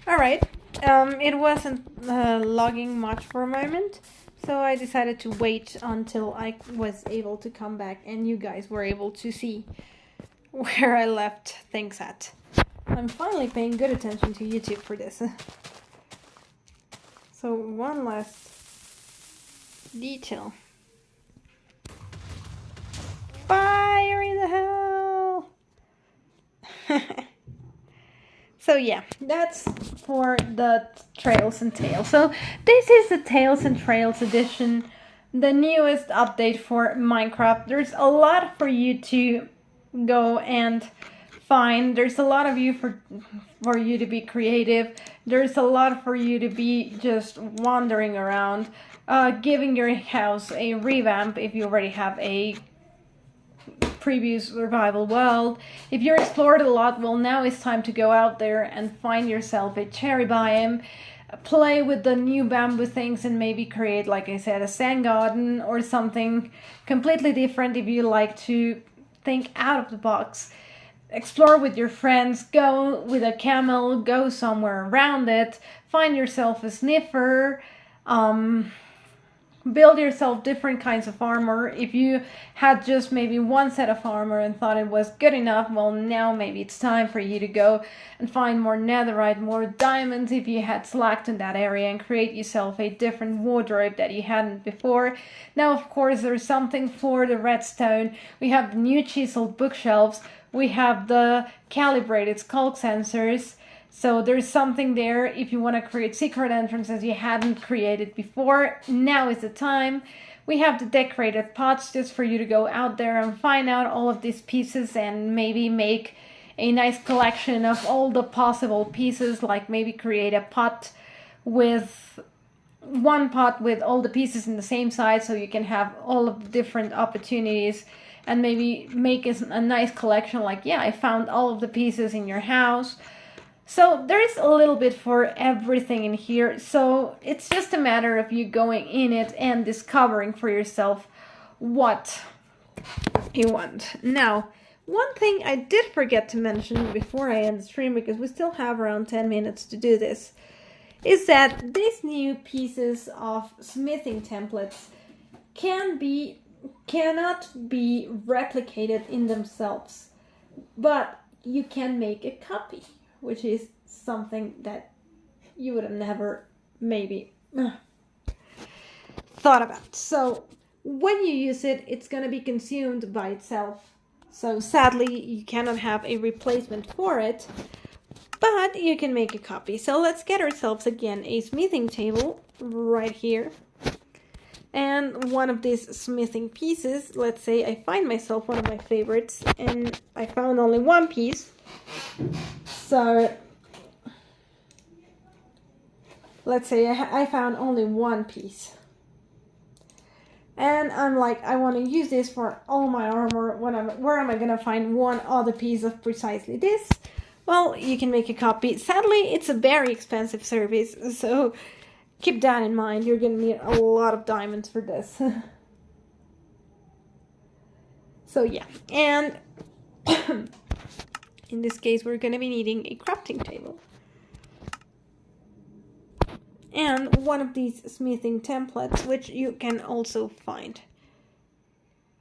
Alright, it wasn't logging much for a moment, So I decided to wait until I was able to come back and you guys were able to see where I left things at. I'm finally paying good attention to YouTube for this. So one last detail. Fire in the hell! So yeah, that's for the Trails and Tales. So this is the Tales and Trails edition, the newest update for Minecraft. There's a lot for you to go and find. There's a lot of you for you to be creative. There's a lot for you to be just wandering around, giving your house a revamp if you already have a previous survival world. If you're explored a lot, well, now it's time to go out there and find yourself a cherry biome, play with the new bamboo things, and maybe create, like I said, a sand garden or something completely different if you like to think out of the box. Explore with your friends, go with a camel, go somewhere around it, find yourself a sniffer, build yourself different kinds of armor. If you had just maybe one set of armor and thought it was good enough, well, now maybe it's time for you to go and find more netherite, more diamonds if you had slacked in that area, and create yourself a different wardrobe that you hadn't before. Now, of course, there's something for the redstone. We have the new chiseled bookshelves. We have the calibrated sculk sensors. So there's something there if you want to create secret entrances you hadn't created before. Now is the time. We have the decorated pots just for you to go out there and find out all of these pieces and maybe make a nice collection of all the possible pieces, like maybe create a pot with one pot with all the pieces in the same size so you can have all of the different opportunities, and maybe make a nice collection like, yeah, I found all of the pieces in your house. So there's a little bit for everything in here, so it's just a matter of you going in it and discovering for yourself what you want. Now, one thing I did forget to mention before I end the stream, because we still have around 10 minutes to do this, is that these new pieces of smithing templates cannot be replicated in themselves, but you can make a copy, which is something that you would have never maybe thought about. So when you use it, it's going to be consumed by itself. So sadly, you cannot have a replacement for it, but you can make a copy. So let's get ourselves again a smithing table right here. And one of these smithing pieces, let's say I find myself one of my favorites and I found only one piece. So let's say I found only one piece. And I'm like, I want to use this for all my armor. Where am I going to find one other piece of precisely this? Well, you can make a copy. Sadly, it's a very expensive service, so keep that in mind. You're going to need a lot of diamonds for this. So yeah, and in this case, we're going to be needing a crafting table. And one of these smithing templates, which you can also find.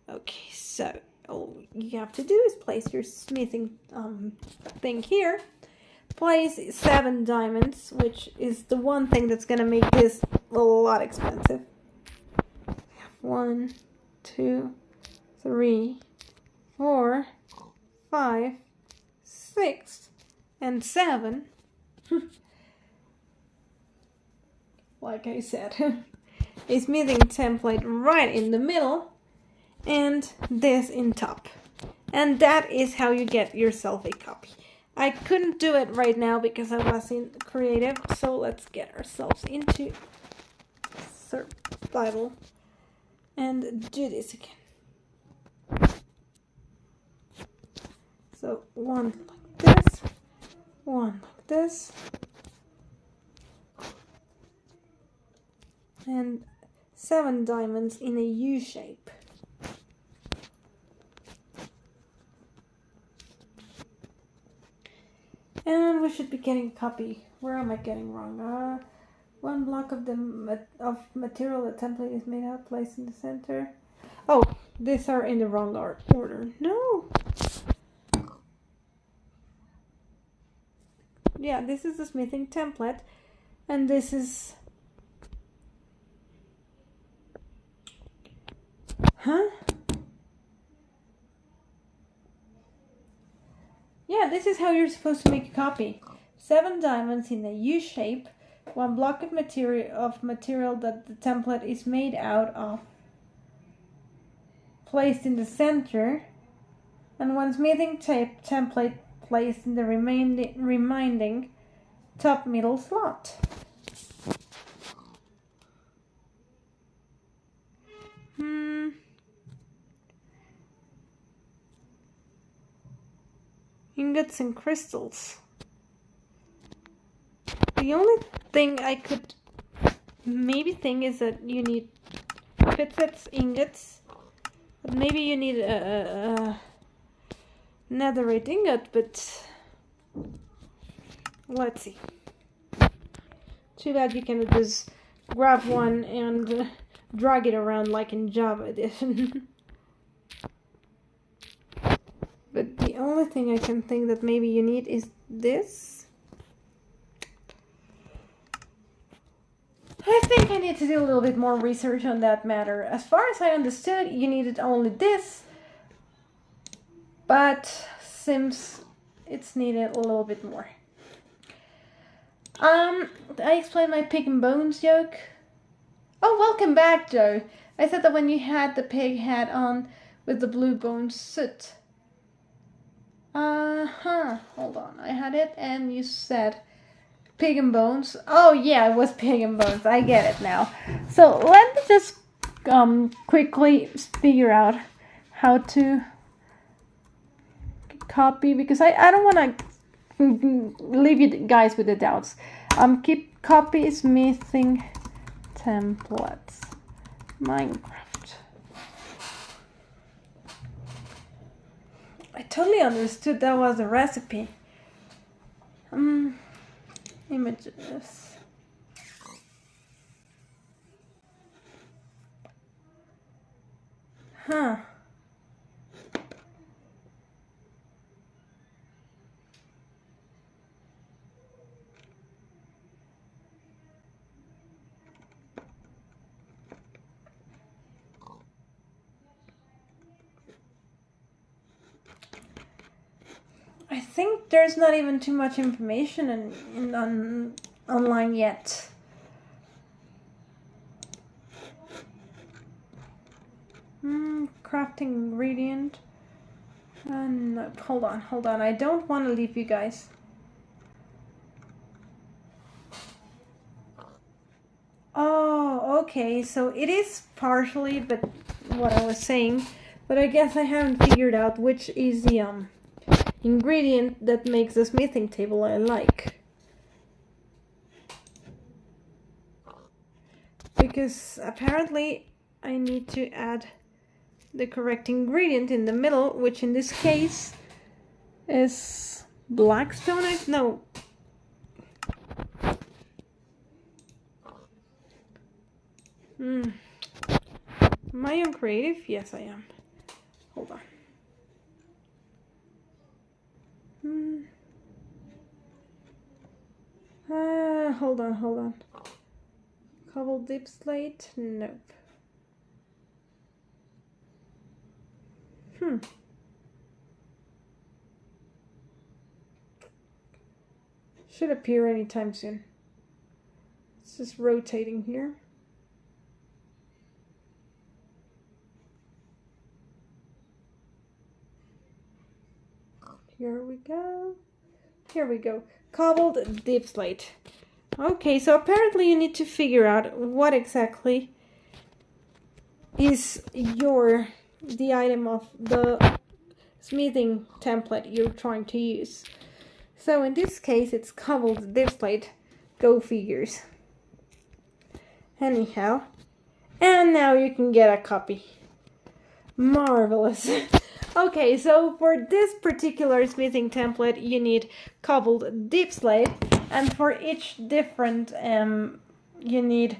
Okay, so all you have to do is place your smithing thing here. Place 7 diamonds, which is the one thing that's going to make this a lot expensive. 1, 2, 3, 4, 5, 6, and 7. Like I said, a smithing template right in the middle, and this in top. And that is how you get yourself a copy. I couldn't do it right now because I wasn't creative, so let's get ourselves into survival and do this again. So one like this, one like this, and 7 diamonds in a U shape. And we should be getting a copy. Where am I getting wrong? One block of of material the template is made out, placed in the center. Oh, these are in the wrong order. No. Yeah, this is the smithing template, and this is... Huh? Yeah, this is how you're supposed to make a copy. 7 diamonds in a U shape, one block of material that the template is made out of, placed in the center, and one smithing tape template placed in the remaining top middle slot. Ingots and crystals. The only thing I could maybe think is that you need fitsets, ingots, but maybe you need a netherite ingot, but let's see. Too bad you can just grab one and drag it around like in Java Edition. But the only thing I can think that maybe you need is this. I think I need to do a little bit more research on that matter. As far as I understood, you needed only this, but seems it's needed a little bit more. I explained my pig and bones joke. Oh, welcome back, Joe. I said that when you had the pig hat on with the blue bone suit. Hold on. I had it and you said pig and bones. Oh yeah, it was pig and bones. I get it now. So let me just quickly figure out how to copy, because I don't want to leave you guys with the doubts. Keep copy smithing templates. Minecraft. I totally understood that was a recipe. Images. Huh. I think there's not even too much information online yet. Crafting ingredient. No, hold on. I don't want to leave you guys. Oh, okay. So it is partially, but what I was saying, but I guess I haven't figured out which is the ingredient that makes the smithing table I like. Because apparently I need to add the correct ingredient in the middle, which in this case is blackstone. No. Am I on creative? Yes, I am. Hold on. Hold on. Cobbled dip slate? Nope. Should appear anytime soon. It's just rotating here. Here we go. Cobbled dip slate. Okay, so apparently you need to figure out what exactly is the item of the smithing template you're trying to use. So in this case, it's cobbled dip slate. Go figures. Anyhow, and now you can get a copy. Marvelous. Okay, so for this particular smithing template, you need cobbled dip slate, and for each different you need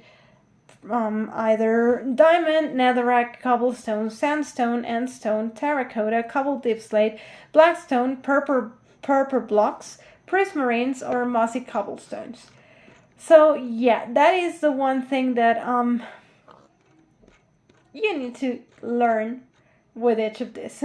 either diamond, netherrack, cobblestone, sandstone, endstone, terracotta, cobble deep slate, blackstone, purple blocks, prismarines, or mossy cobblestones. So yeah, that is the one thing that you need to learn with each of this.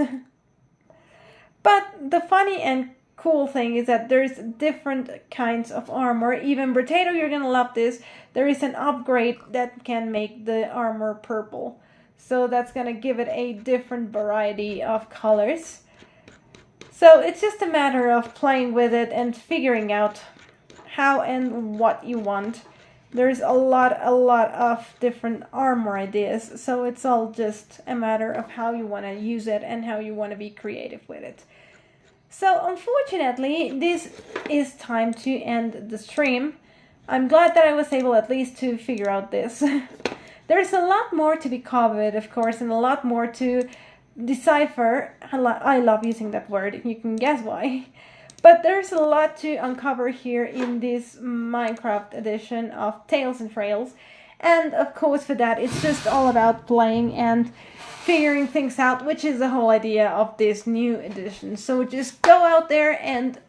But the funny and cool thing is that there's different kinds of armor. Even Potato, you're gonna love this. There is an upgrade that can make the armor purple. So that's gonna give it a different variety of colors. So it's just a matter of playing with it and figuring out how and what you want. There's a lot of different armor ideas. So it's all just a matter of how you want to use it and how you want to be creative with it. So unfortunately, this is time to end the stream. I'm glad that I was able at least to figure out this. There's a lot more to be covered, of course, and a lot more to decipher. I love using that word, you can guess why. But there's a lot to uncover here in this Minecraft edition of Tales and Trails. And of course for that, it's just all about playing and figuring things out, which is the whole idea of this new edition. So just go out there and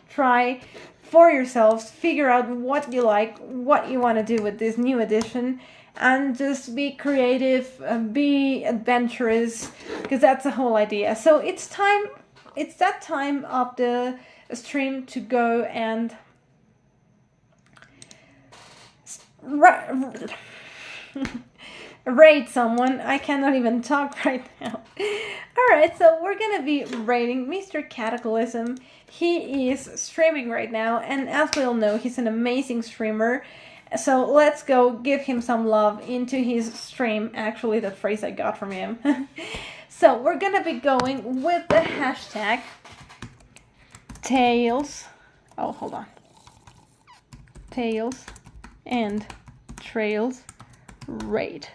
try for yourselves, figure out what you like, what you want to do with this new edition, and just be creative, be adventurous, because that's the whole idea. So it's that time of the stream to go and raid someone. I cannot even talk right now. Alright, so we're gonna be raiding Mr. Cataclysm. He is streaming right now, and as we all know, he's an amazing streamer. So let's go give him some love into his stream. Actually, that phrase I got from him. So we're gonna be going with the hashtag Tales. Oh, hold on. Tales and Trails raid.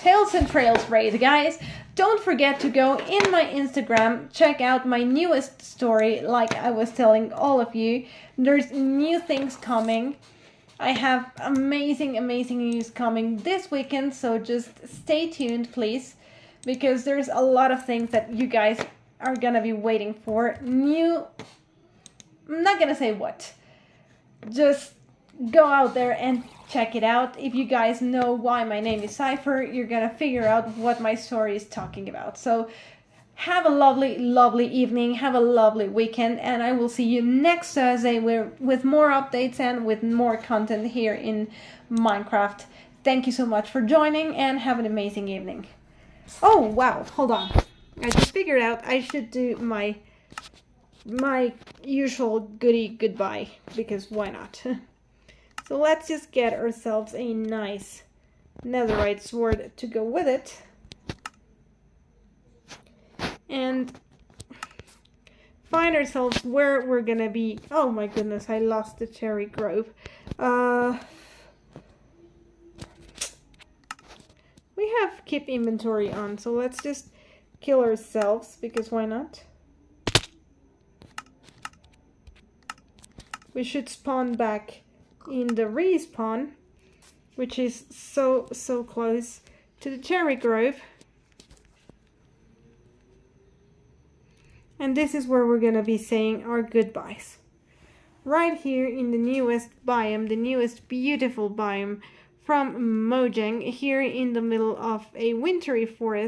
Tales and Trails raid, guys. Don't forget to go in my Instagram, check out my newest story, like I was telling all of you. There's new things coming. I have amazing news coming this weekend, so just stay tuned, please, because there's a lot of things that you guys are gonna be waiting for. New, I'm not gonna say what. Just go out there and check it out. If you guys know why my name is Cypher, you're gonna figure out what my story is talking about. So have a lovely evening, have a lovely weekend, and I will see you next Thursday with more updates and with more content here in Minecraft. Thank you so much for joining, and have an amazing evening. Oh wow, hold on. I just figured out I should do my usual goodbye, because why not? So let's just get ourselves a nice netherite sword to go with it. And find ourselves where we're gonna be. Oh my goodness, I lost the cherry grove. We have keep inventory on, so let's just kill ourselves, because why not? We should spawn back in the respawn, which is so close to the cherry grove. And this is where we're gonna be saying our goodbyes. Right here in the newest biome, the newest beautiful biome from Mojang, here in the middle of a wintry forest.